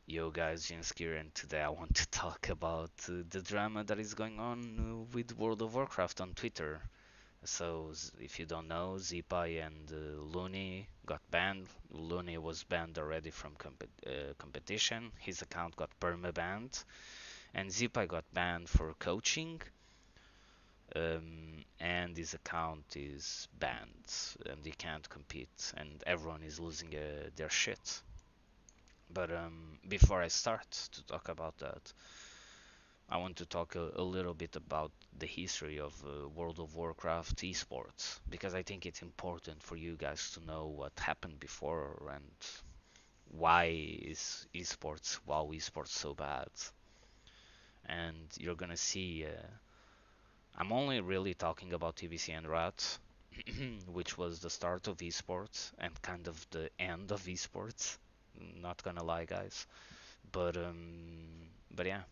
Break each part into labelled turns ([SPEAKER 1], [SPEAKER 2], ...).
[SPEAKER 1] Yo guys, James here, and today I want to talk about the drama that is going on with World of Warcraft on Twitter. So, if you don't know, zeepeye and Looney got banned. Looney was banned already from competition. His account got perma-banned, and zeepeye got banned for coaching. And his account is banned, and he can't compete, and everyone is losing their shit. But before I start to talk about that, I want to talk a little bit about the history of World of Warcraft esports because I think it's important for you guys to know what happened before and why is WoW esports so bad. And you're gonna see, I'm only really talking about TBC and RAT, which was the start of esports and kind of the end of esports. Not gonna lie, guys, but yeah.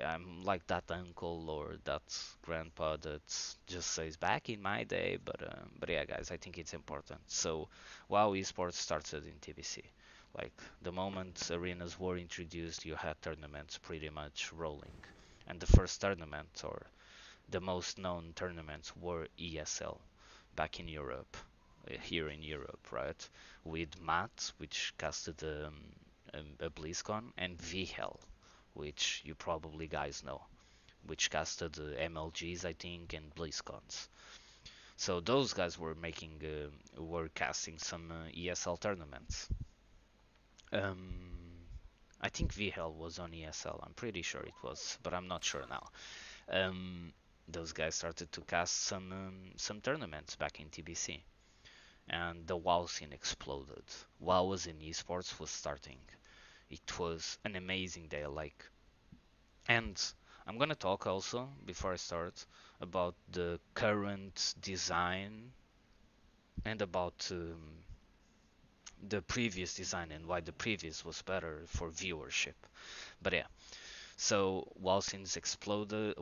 [SPEAKER 1] I'm like that uncle or that grandpa that just says back in my day, but yeah, guys, I think it's important. So, WoW esports started in TBC. Like the moment arenas were introduced, you had tournaments pretty much rolling, and the first tournament or the most known tournaments were ESL back in Europe, here in Europe, right? With Matt, which casted a BlizzCon, and VHL, which you probably guys know, which casted MLGs, I think, and BlizzCons. So those guys were casting some ESL tournaments. Um, I think VHL was on ESL. I'm pretty sure it was, but I'm not sure now. Um, those guys started to cast some tournaments back in TBC, and the WoW scene exploded. WoW was in esports was starting. It was an amazing day. Like, and I'm gonna talk also before I start about the current design and about the previous design and why the previous was better for viewership. But yeah, so WoW scene exploded.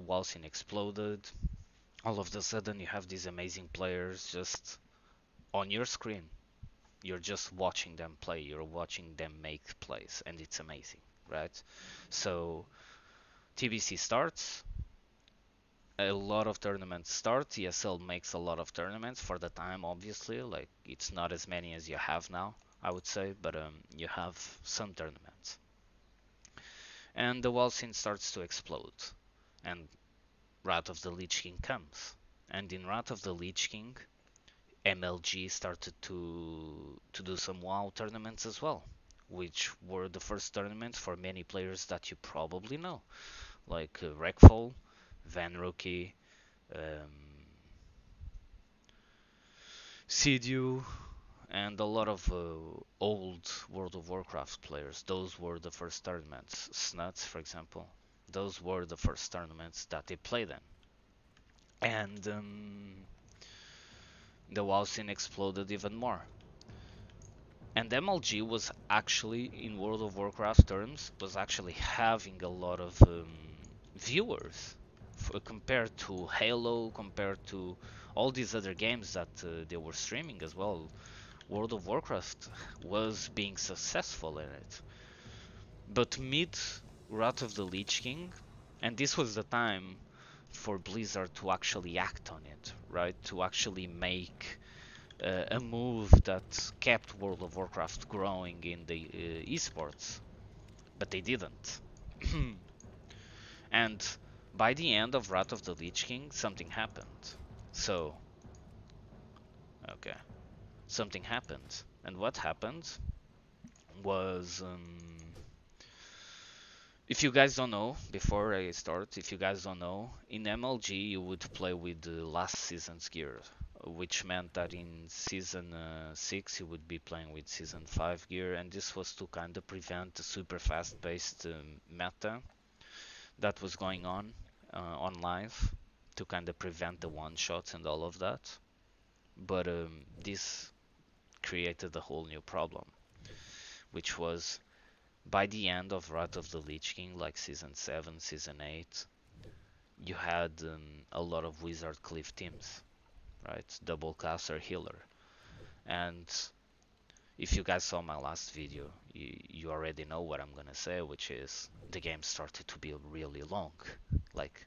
[SPEAKER 1] All of a sudden, you have these amazing players just on your screen. You're just watching them play. You're watching them make plays, and it's amazing, right? So TBC starts, a lot of tournaments start. ESL makes a lot of tournaments for the time, obviously. Like it's not as many as you have now, I would say, but you have some tournaments. And the WoW scene starts to explode, and Wrath of the Lich King comes. And in Wrath of the Lich King, MLG started to do some WoW tournaments as well, which were the first tournaments for many players that you probably know, like Rekfall, Van Rookie, um, Sidiou, and a lot of old World of Warcraft players. Those were the first tournaments. Snuts, for example, those were the first tournaments that they played in. And the WoW scene exploded even more. And MLG was actually, in World of Warcraft terms, was actually having a lot of viewers compared to Halo, compared to all these other games that they were streaming as well. World of Warcraft was being successful in it. But mid Wrath of the Lich King, and this was the time for Blizzard to actually act on it, right? To actually make a move that kept World of Warcraft growing in the esports, but they didn't. And by the end of Wrath of the Lich King, something happened. So, okay, something happened. And what happened was, if you guys don't know, before I start, if you guys don't know, in MLG you would play with the last season's gear, which meant that in season 6 you would be playing with season 5 gear, and this was to kind of prevent the super fast paced meta that was going on live, to kind of prevent the one shots and all of that. But this created a whole new problem, which was by the end of Wrath of the Lich King, like season 7, season 8, you had a lot of Wizard Cliff teams, right? Double caster healer. And if you guys saw my last video, you already know what I'm gonna say, which is the game started to be really long, like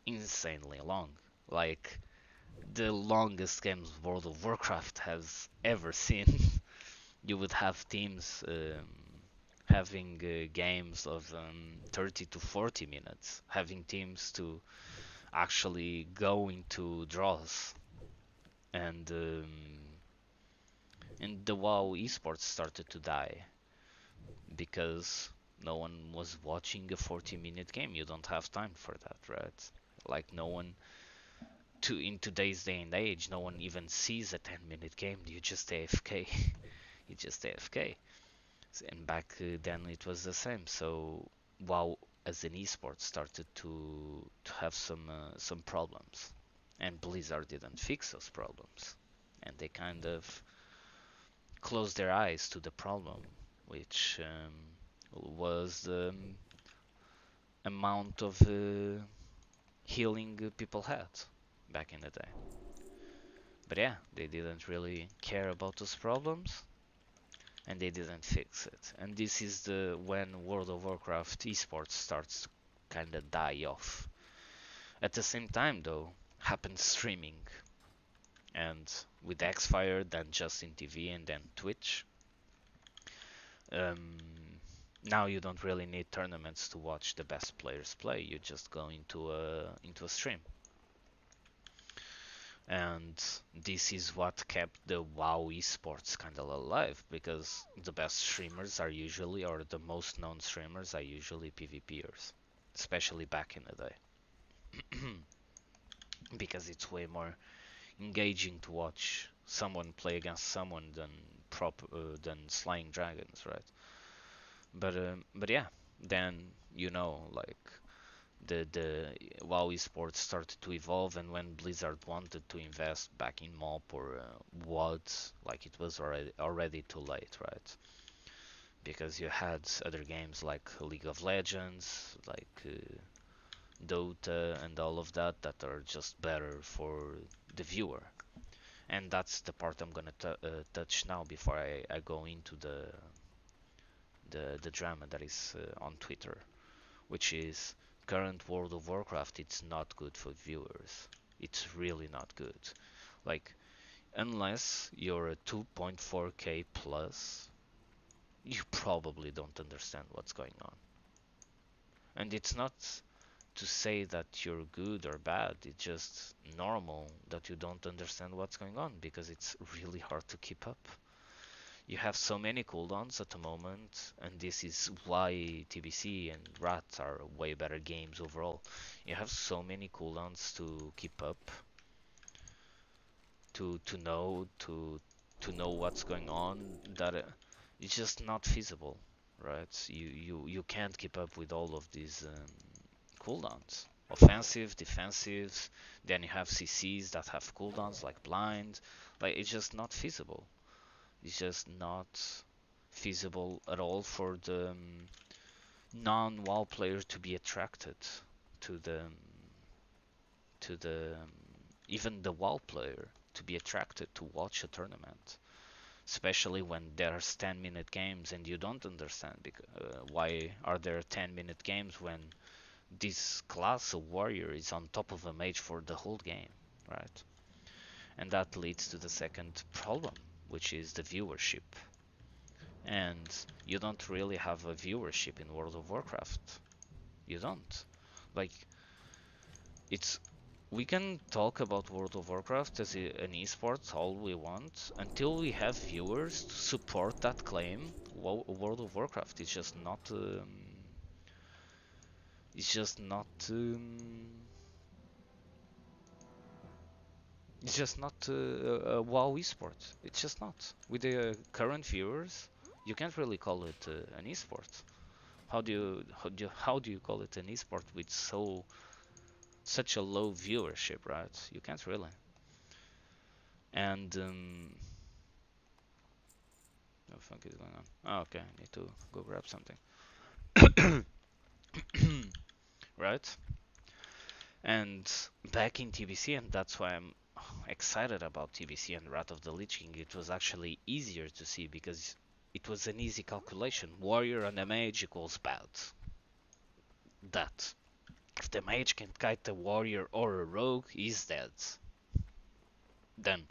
[SPEAKER 1] insanely long, like the longest games World of Warcraft has ever seen. You would have teams having games of 30 to 40 minutes, having teams to actually go into draws, and the WoW esports started to die because no one was watching a 40-minute game. You don't have time for that, right? Like no one to in today's day and age, no one even sees a 10-minute game. You just AFK. You just AFK. And back then it was the same. So WoW as an esport started to have some problems, and Blizzard didn't fix those problems, and they kind of closed their eyes to the problem, which was the amount of healing people had back in the day. But yeah, they didn't really care about those problems, and they didn't fix it. And this is the when World of Warcraft esports starts to kind of die off. At the same time, though, happens streaming, and with Xfire, then Justin TV, and then Twitch. Um, Now you don't really need tournaments to watch the best players play. You just go into a stream, and this is what kept the WoW esports kind of alive, because the best streamers are usually, or the most known streamers are usually PvPers, especially back in the day, because it's way more engaging to watch someone play against someone than slaying dragons, right? But yeah, then like the WoW esports started to evolve, and when Blizzard wanted to invest back in MOP or WoD, like it was already too late, right? Because you had other games like League of Legends, like Dota, and all of that that are just better for the viewer. And that's the part I'm gonna touch now before I go into the drama that is on Twitter, which is current World of Warcraft. It's not good for viewers. It's really not good. Like, unless you're a 2.4K plus, you probably don't understand what's going on. And it's not to say that you're good or bad, it's just normal that you don't understand what's going on, because it's really hard to keep up. You have so many cooldowns at the moment, and this is why TBC and Rat are way better games overall. You have so many cooldowns to keep up, to know what's going on, that it's just not feasible, right? You can't keep up with all of these cooldowns. Offensive, defensive, then you have CCs that have cooldowns like blind. Like, it's just not feasible. It's just not feasible at all for the non-WoW player to be attracted to the even the WoW player to be attracted to watch a tournament, especially when there's 10-minute games and you don't understand why are there 10-minute games when this class of warrior is on top of a mage for the whole game, right? And that leads to the second problem, which is the viewership. And you don't really have a viewership in World of Warcraft. You don't. Like, it's we can talk about World of Warcraft as an esport all we want until we have viewers to support that claim. World of Warcraft is just not. It's just not. It's just not a WoW esport. It's just not. With the current viewers, you can't really call it an esport. How do you call it an esport with such a low viewership, right? You can't really. And what the fuck is going on? Oh, okay, I need to go grab something. Right? And back in TBC, and that's why excited about TBC and Wrath of the Lich King, it was actually easier to see because it was an easy calculation. Warrior and a mage equals bad. That. If the mage can kite a warrior or a rogue, he's dead. Then,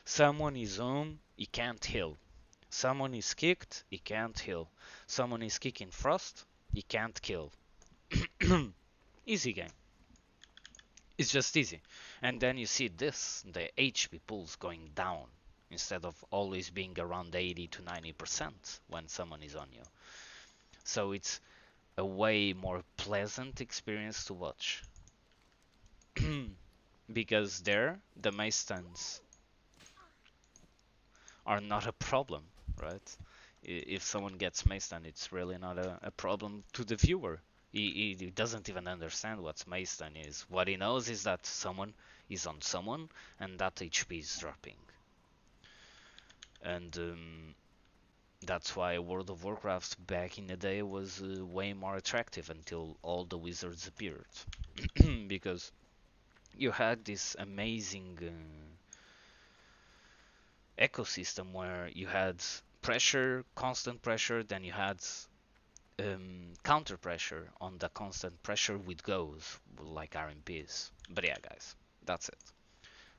[SPEAKER 1] someone is home, he can't heal. Someone is kicked, he can't heal. Someone is kicking frost, he can't kill. Easy game. It's just easy. And then you see this, the HP pools going down instead of always being around 80 to 90% when someone is on you. So it's a way more pleasant experience to watch. Because there, the mace stuns are not a problem, right? If someone gets mace stun, it's really not a problem to the viewer. He doesn't even understand what mace stun is. What he knows is that someone is on someone and that HP is dropping. And that's why World of Warcraft back in the day was way more attractive until all the wizards appeared. Because you had this amazing ecosystem where you had pressure, constant pressure, then you had counter pressure on the constant pressure with goes like RMPs. But yeah, guys, that's it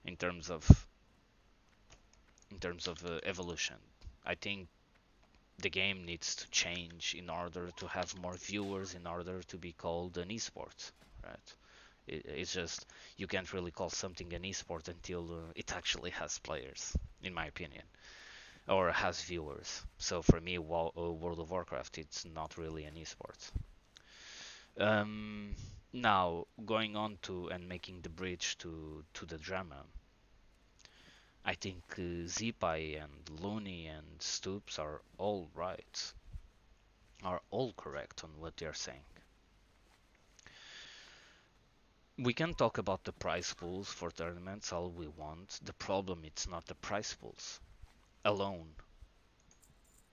[SPEAKER 1] in terms of evolution. I think the game needs to change in order to have more viewers, in order to be called an esport, right? It's just you can't really call something an esport until it actually has players, in my opinion, or has viewers. So for me, World of Warcraft, it's not really an esport. Now going on to and making the bridge to the drama. I think zeepeye and Looney and Stoops are all right, are all correct on what they're saying. We can talk about the prize pools for tournaments all we want. The problem it's not the prize pools alone.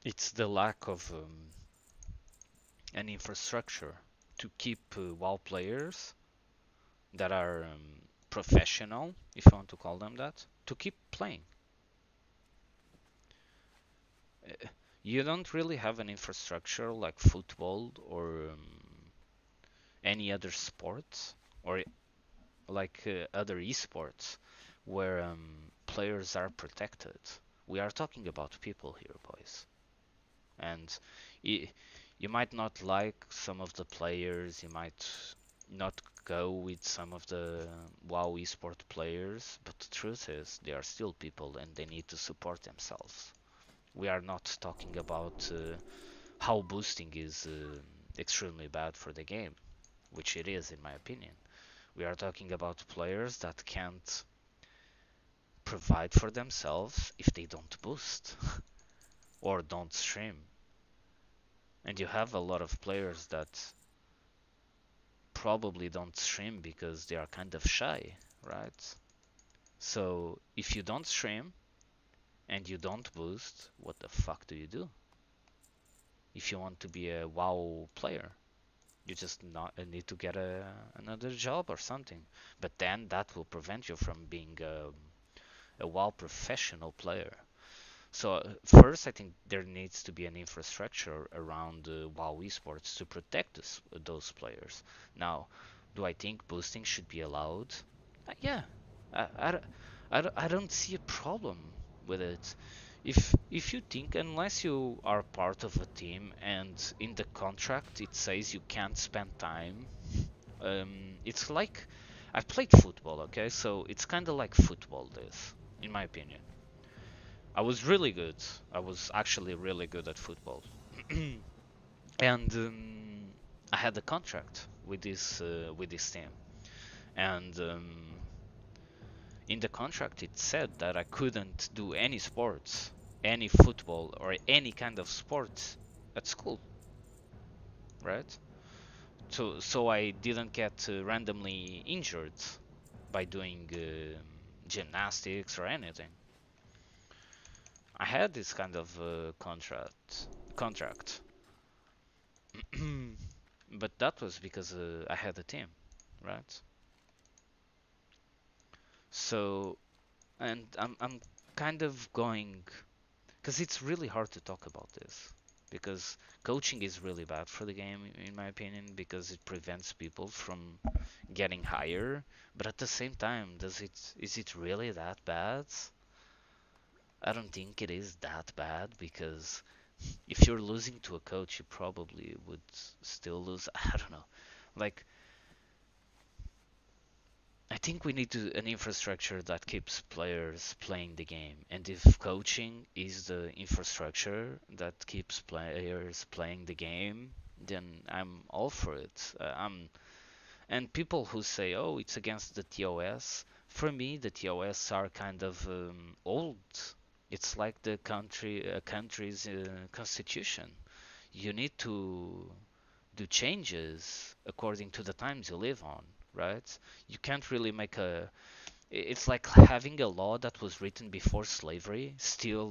[SPEAKER 1] It's the lack of an infrastructure to keep WoW players that are professional, if you want to call them that, to keep playing. You don't really have an infrastructure like football or any other sport or like other esports where players are protected. We are talking about people here, boys. And you might not like some of the players, you might not go with some of the WoW esport players, but the truth is they are still people and they need to support themselves. We are not talking about how boosting is extremely bad for the game, which it is in my opinion. We are talking about players that can't provide for themselves if they don't boost or don't stream. And you have a lot of players that probably don't stream because they are kind of shy, right? So if you don't stream and you don't boost, what the fuck do you do? If you want to be a WoW player, you just not, need to get another job or something. But then that will prevent you from being a WoW professional player. So first, I think there needs to be an infrastructure around WoW esports to protect those players. Now, do I think boosting should be allowed? Yeah, I, I, I don't see a problem with it. If you think unless you are part of a team and in the contract it says you can't spend time, it's like I played football, okay? So it's kind of like football this, in my opinion. I was really good. I was actually really good at football, and I had a contract with this team, and in the contract it said that I couldn't do any sports, any football or any kind of sports at school, right? So I didn't get randomly injured by doing gymnastics or anything. I had this kind of contract, but that was because I had a team, right? So And I'm kind of going because it's really hard to talk about this because coaching is really bad for the game in my opinion because it prevents people from getting higher, but at the same time does it is it really that bad? I don't think it is that bad because if you're losing to a coach you probably would still lose. I don't know, like I think we need an infrastructure that keeps players playing the game. And if coaching is the infrastructure that keeps players playing the game, then I'm all for it. And people who say, "Oh, it's against the TOS," for me, the TOS are kind of old. It's like the country's constitution. You need to do changes according to the times you live on, right? You can't really make a. It's like having a law that was written before slavery still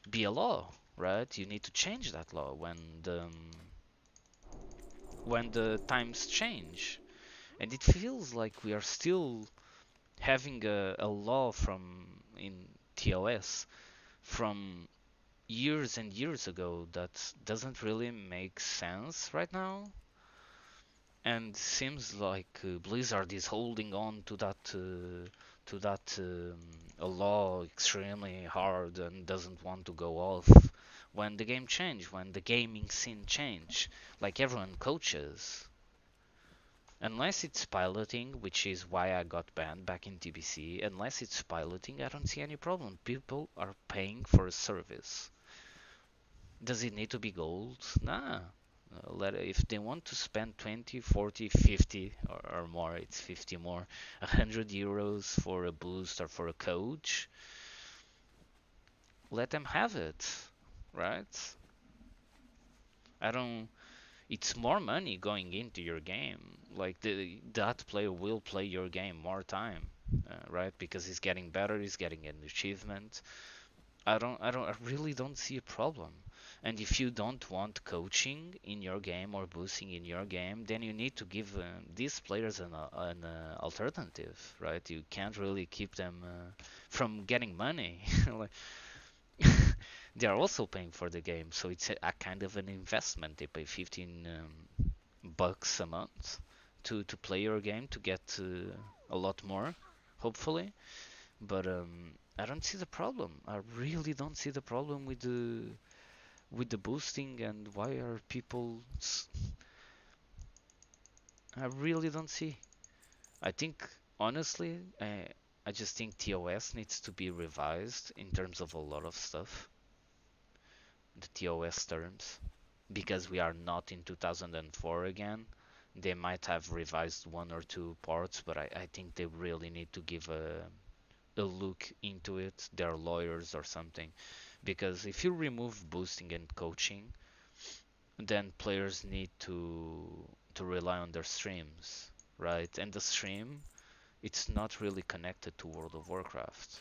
[SPEAKER 1] be a law, right? You need to change that law when the times change, and it feels like we are still having a law from in TOS from years and years ago that doesn't really make sense right now. And seems like Blizzard is holding on to that a law extremely hard and doesn't want to go off when the game change, when the gaming scene change, like everyone coaches. Unless it's piloting, which is why I got banned back in TBC, unless it's piloting, I don't see any problem. People are paying for a service. Does it need to be gold? Nah. If they want to spend 20, 40, 50 or more, it's 50 more, 100 euros for a boost or for a coach, let them have it, right? I don't. It's more money going into your game. Like that player will play your game more time, right? Because he's getting better, he's getting an achievement. I really don't see a problem. And if you don't want coaching in your game or boosting in your game, then you need to give these players an alternative, right? You can't really keep them from getting money. Like, they are also paying for the game, so it's a kind of an investment. They pay 15 bucks a month to play your game to get a lot more, hopefully. But I don't see the problem. I really don't see the problem with the boosting and why are people. I really don't see. I think honestly, I just think TOS needs to be revised in terms of a lot of stuff, the TOS terms, because we are not in 2004 again. They might have revised one or two parts, but I think they really need to give a look into it, their lawyers or something. Because if you remove boosting and coaching, then players need to rely on their streams, right? And the stream, it's not really connected to World of Warcraft,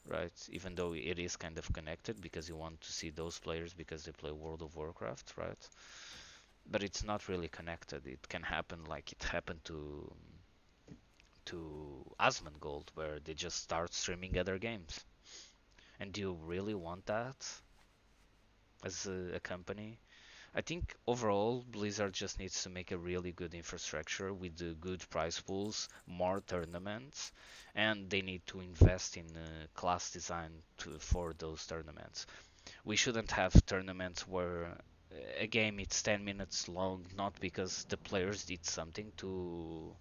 [SPEAKER 1] right? Even though it is kind of connected because you want to see those players because they play World of Warcraft, right? But it's not really connected. It can happen like it happened to Asmongold, where they just start streaming other games. And do you really want that as a company? I think overall Blizzard just needs to make a really good infrastructure with the good prize pools, more tournaments, and they need to invest in class design for those tournaments. We shouldn't have tournaments where a game is 10 minutes long, not because the players did something to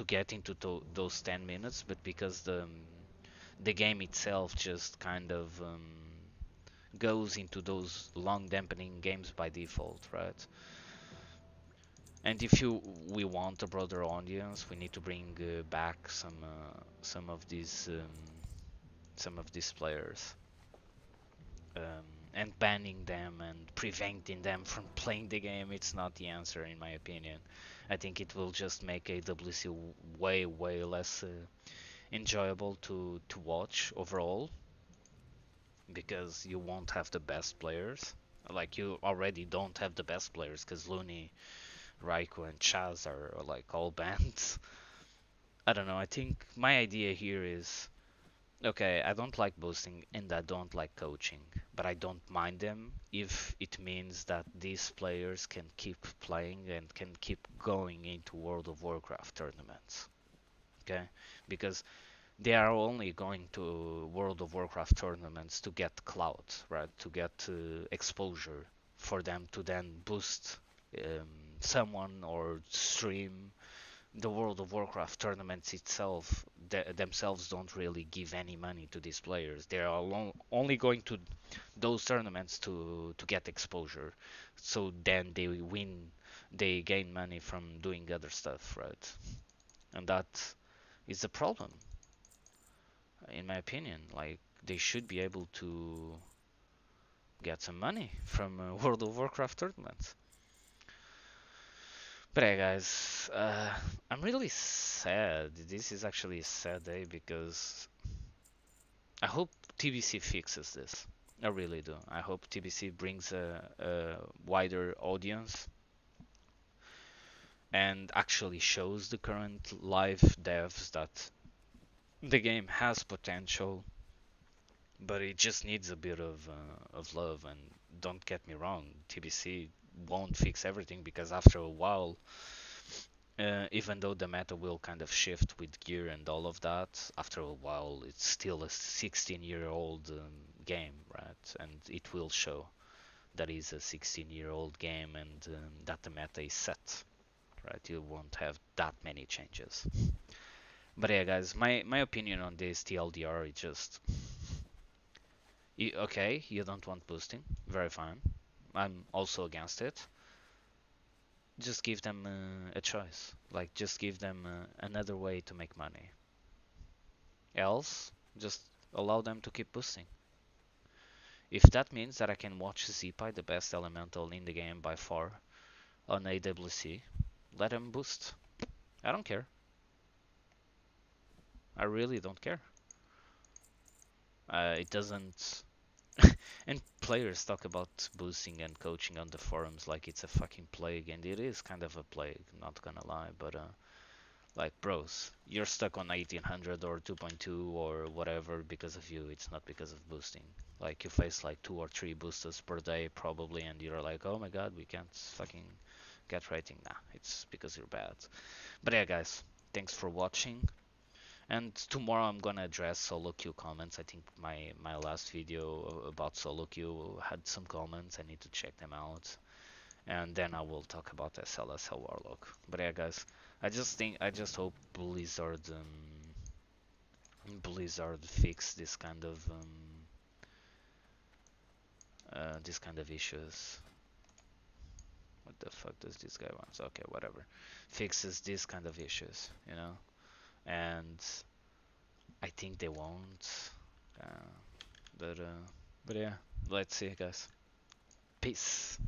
[SPEAKER 1] get into those 10 minutes, but because the game itself just kind of goes into those long dampening games by default, right? And if you we want a broader audience, we need to bring back some of these players, and banning them and preventing them from playing the game. It's not the answer, in my opinion. I think it will just make AWC way less enjoyable to watch overall because you won't have the best players. Like you already don't have the best players because Looney, Raikou, and Chaz are like all banned. I don't know. I think my idea here is okay, I don't like boosting and I don't like coaching, but I don't mind them if it means that these players can keep playing and can keep going into World of Warcraft tournaments. Okay? Because they are only going to World of Warcraft tournaments to get clout, right? To get exposure for them to then boost um, someone or stream the World of Warcraft tournaments itself themselves don't really give any money to these players. They are only going to those tournaments to get exposure. So then they win, they gain money from doing other stuff, right? And that is the problem, in my opinion. Like they should be able to get some money from World of Warcraft tournaments. But hey guys, I'm really sad. This is actually a sad day because I hope TBC fixes this. I really do. I hope TBC brings a wider audience and actually shows the current live devs that the game has potential, but it just needs a bit of love. And don't get me wrong, TBC won't fix everything because after a while, even though the meta will kind of shift with gear and all of that, after a while it's still a 16-year-old game, right? And it will show that is a 16-year-old game and that the meta is set, right? You won't have that many changes. But yeah, guys, my opinion on this TLDR is just okay. You don't want boosting, very fine. I'm also against it. Just give them a choice. Like, just give them another way to make money. Else, just allow them to keep boosting. If that means that I can watch zeepeye, the best elemental in the game by far, on AWC, let him boost. I don't care. I really don't care. It doesn't. And players talk about boosting and coaching on the forums like it's a fucking plague, and it is kind of a plague, not gonna lie, but like, bros, you're stuck on 1800 or 2.2 or whatever because of you. It's not because of boosting. Like, you face like 2 or 3 boosters per day probably, and you're like, oh my god, we can't fucking get rating. Nah, it's because you're bad. But yeah, guys, thanks for watching. And tomorrow I'm gonna address solo queue comments. I think my last video about solo queue had some comments. I need to check them out, and then I will talk about SLSL Warlock. But yeah, guys, I just hope Blizzard fix this kind of issues. What the fuck does this guy want? Okay, whatever. Fixes this kind of issues, you know. And I think they won't. Uh, but yeah, let's see, guys. Peace.